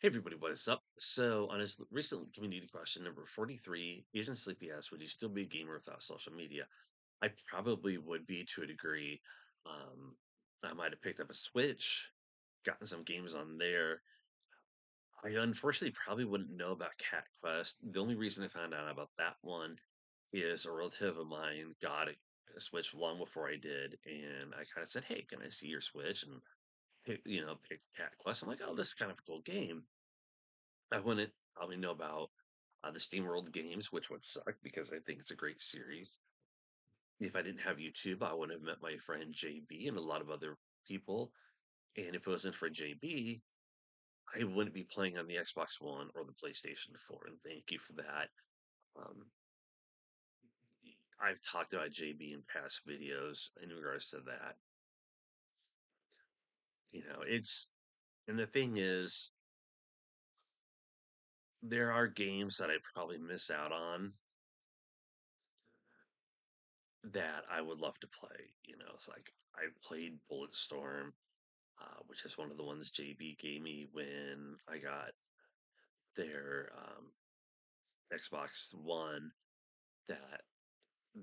Hey everybody, what is up? So, on his recent community question number 43, Agent Sleepy asked, would you still be a gamer without social media? I probably would be to a degree. Um, I might have picked up a Switch, gotten some games on there. I unfortunately probably wouldn't know about Cat Quest. The only reason I found out about that one is a relative of mine got a Switch long before I did, and I kind of said, "Hey, can I see your Switch?" And pick Cat Quest. I'm like, "Oh, this is kind of a cool game." I wouldn't probably know about the SteamWorld games, which would suck because I think it's a great series. If I didn't have YouTube, I would have met my friend JB and a lot of other people. And if it wasn't for JB, I wouldn't be playing on the Xbox One or the PlayStation 4. And thank you for that. Um, I've talked about JB in past videos in regards to that. And the thing is, there are games that I probably miss out on that I would love to play. It's like I played Bulletstorm, which is one of the ones JB gave me when I got their Xbox One that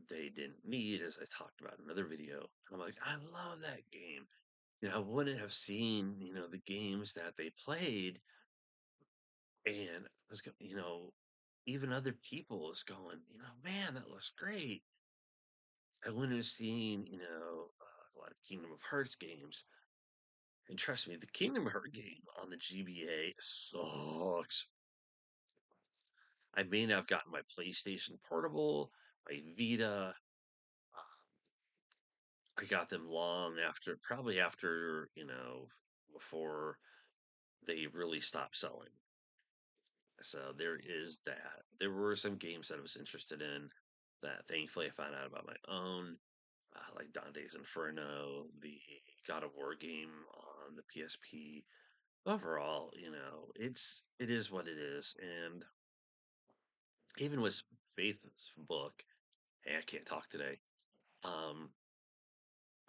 they didn't need, as I talked about in another video. I'm like, I love that game. I wouldn't have seen, the games that they played, and I was, even other people was going, man, that looks great. I wouldn't have seen, a lot of Kingdom of Hearts games. And trust me, the Kingdom Hearts game on the GBA sucks. I may not have gotten my PlayStation Portable, my Vita. I got them long after, probably after, before they really stopped selling. So there is that. There were some games that I was interested in that thankfully I found out about my own, like Dante's Inferno, the God of War game on the PSP. Overall, it is what it is. And even with Faith's book, hey, I can't talk today. Um,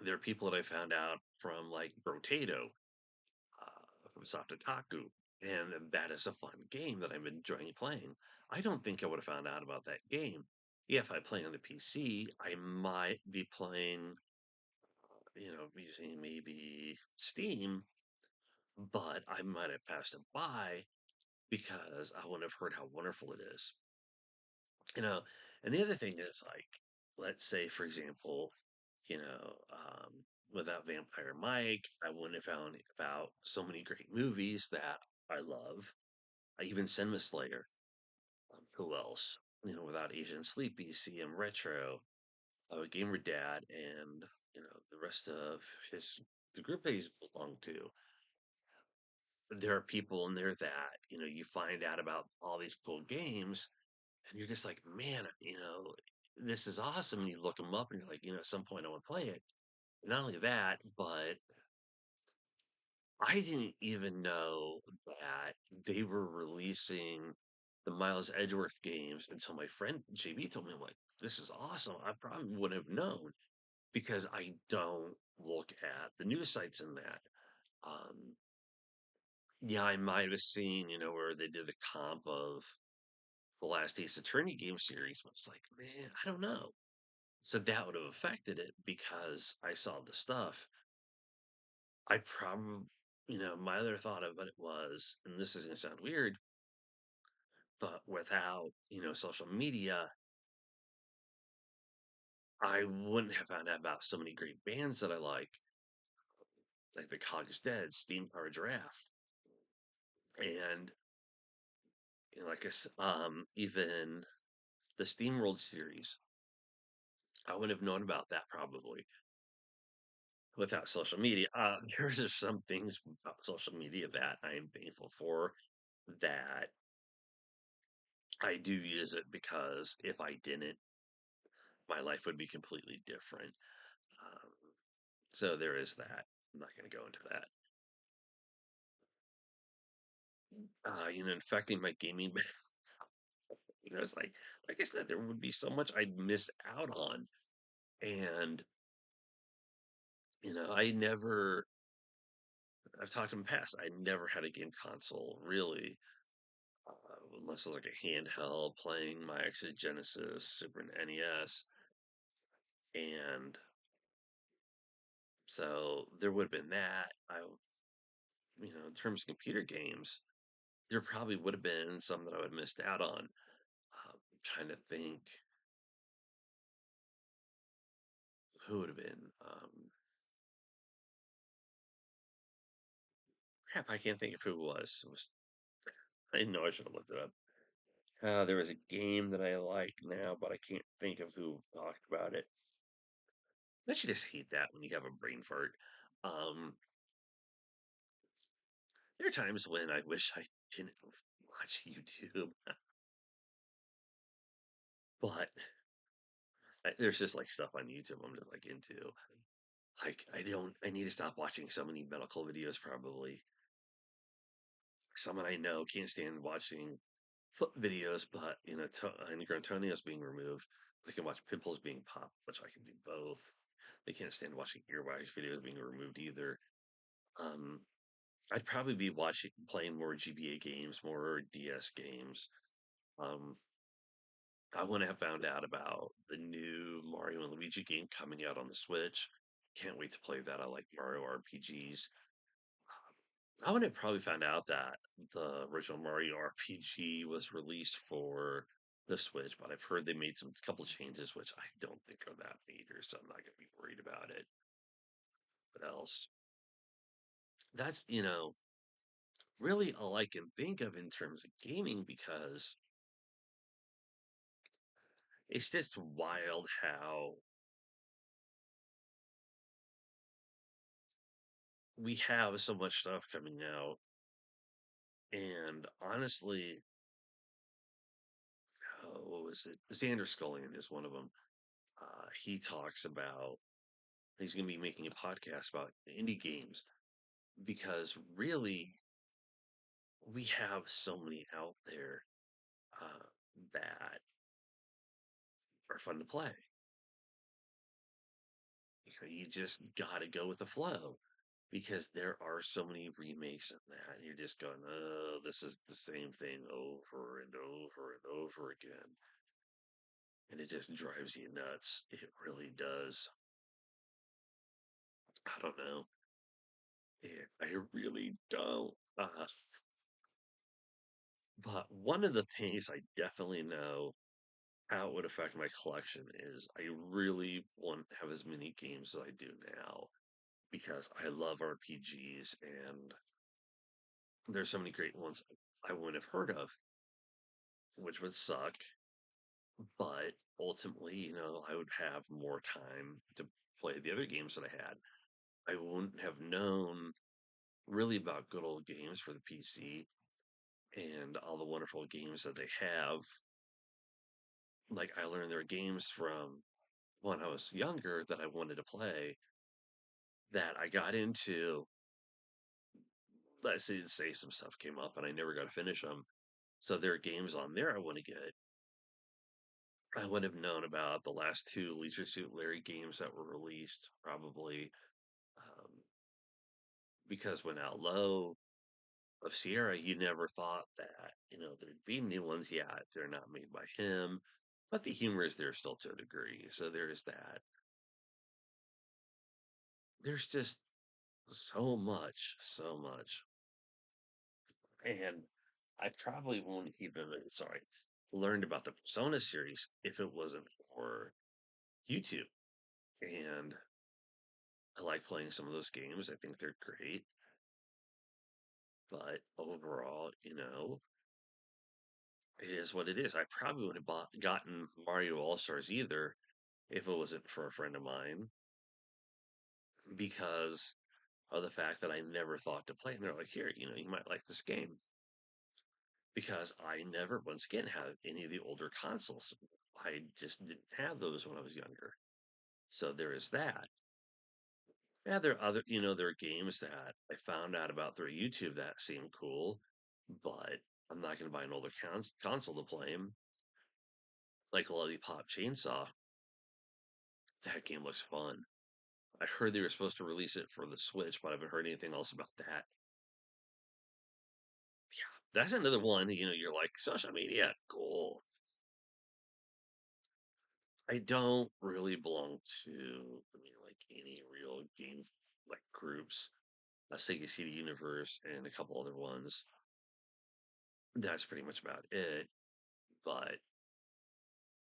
there are people that I found out from like Brotato, from Saftotaku, and that is a fun game that I'm enjoying playing. I don't think I would have found out about that game if I play on the PC. I might be playing, using maybe Steam, but I might have passed it by because I wouldn't have heard how wonderful it is. You know, and the other thing is like, let's say, for example, without Vampire Mike, I wouldn't have found about so many great movies that I love. I even Cinema Slayer. Who else? Without Asian Sleepy, CM Retro, Gamer Dad, and the rest of his the group that he's belonged to. There are people in there that you find out about all these cool games, and you're just like, man, this is awesome. And you look them up, and you're like, at some point I want to play it. Not only that, but I didn't even know that they were releasing the Miles Edgeworth games until my friend JB told me. I'm like, this is awesome. I probably wouldn't have known because I don't look at the news sites in that. Um, yeah, I might have seen, where they did the comp of the last Ace Attorney game series, but it's like, man, I don't know. So that would have affected it because I saw the stuff. I probably, my other thought of it was, and this is going to sound weird, but without, social media, I wouldn't have found out about so many great bands that I like the Cog's Dead, Steam Power Giraffe, and even the SteamWorld series. I wouldn't have known about that probably without social media. There's just some things about social media that I am thankful for that I do use it because if I didn't, my life would be completely different. Um, so there is that. I'm not going to go into that. Infecting my gaming. It's like I said, there would be so much I'd miss out on, and I never. I've talked in the past. I never had a game console really, unless it was like a handheld playing my Exit Genesis, Super NES, and so there would have been that. In terms of computer games, there probably would have been some that I would have missed out on. Trying to think who would have been. Crap, I can't think of who it was. I know I should have looked it up. There was a game that I like now, but I can't think of who talked about it. Don't you just hate that when you have a brain fart? Um, there are times when I wish I didn't watch YouTube, but there's just like stuff on YouTube I'm just like into. Like I need to stop watching so many medical videos probably. Someone I know can't stand watching foot videos, but ingrown toenails being removed. They can watch pimples being popped, which I can do both. They can't stand watching earwax videos being removed either. Um, I'd probably be playing more GBA games, more DS games. Um, I want to have found out about the new Mario and Luigi game coming out on the Switch. Can't wait to play that. I like Mario RPGs. I would have probably found out that the original Mario RPG was released for the Switch, but I've heard they made some couple changes, which I don't think are that major, so I'm not going to be worried about it. What else? That's, really all I can think of in terms of gaming because it's just wild how we have so much stuff coming out. And honestly, what was it? Xander Scullion is one of them. He talks about he's going to be making a podcast about indie games because really we have so many out there uh, that are fun to play. You just got to go with the flow because there are so many remakes in that. And you're just going, oh, this is the same thing over and over and over again. And it just drives you nuts. It really does. I don't know. I really don't. But one of the things I definitely know how it would affect my collection is I really want to have as many games as I do now because I love RPGs and there's so many great ones I wouldn't have heard of, which would suck. But ultimately, I would have more time to play the other games that I had. I wouldn't have known really about good old games for the PC and all the wonderful games that they have. Like I learned there are games from when I was younger that I wanted to play that I got into. Let's say some stuff came up and I never got to finish them. So there are games on there I want to get. I would have known about the last two Leisure Suit Larry games that were released, probably um, because when Out Low of Sierra, you never thought that there'd be new ones yet. They're not made by him, but the humor is there still to a degree. So there's that. There's just so much, and I probably wouldn't even learned about the Persona series if it wasn't for YouTube. And I like playing some of those games. I think they're great. But overall, it is what it is. I probably would have gotten Mario All Stars either if it wasn't for a friend of mine because of the fact that I never thought to play. And they're like, here, you might like this game because I never, once again, had any of the older consoles. I just didn't have those when I was younger. So there is that. Yeah, there are there are games that I found out about through YouTube that seem cool, but I'm not going to buy an older console to play them. Like Lollipop Chainsaw, that game looks fun. I heard they were supposed to release it for the Switch, but I haven't heard anything else about that. Yeah, that's another one. You're like social media, cool. I don't really belong to, like any real game like groups. Sega CD Universe and a couple other ones. That's pretty much about it. But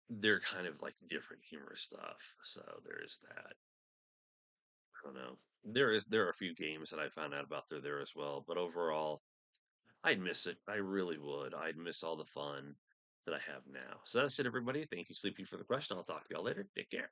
they're kind of like different humor stuff. So there is that. I don't know. There are a few games that I found out about there as well, but overall, I'd miss it. I really would. I'd miss all the fun that I have now. So that's it, everybody. Thank you, Sleepy, for the question. I'll talk to y'all later. Take care.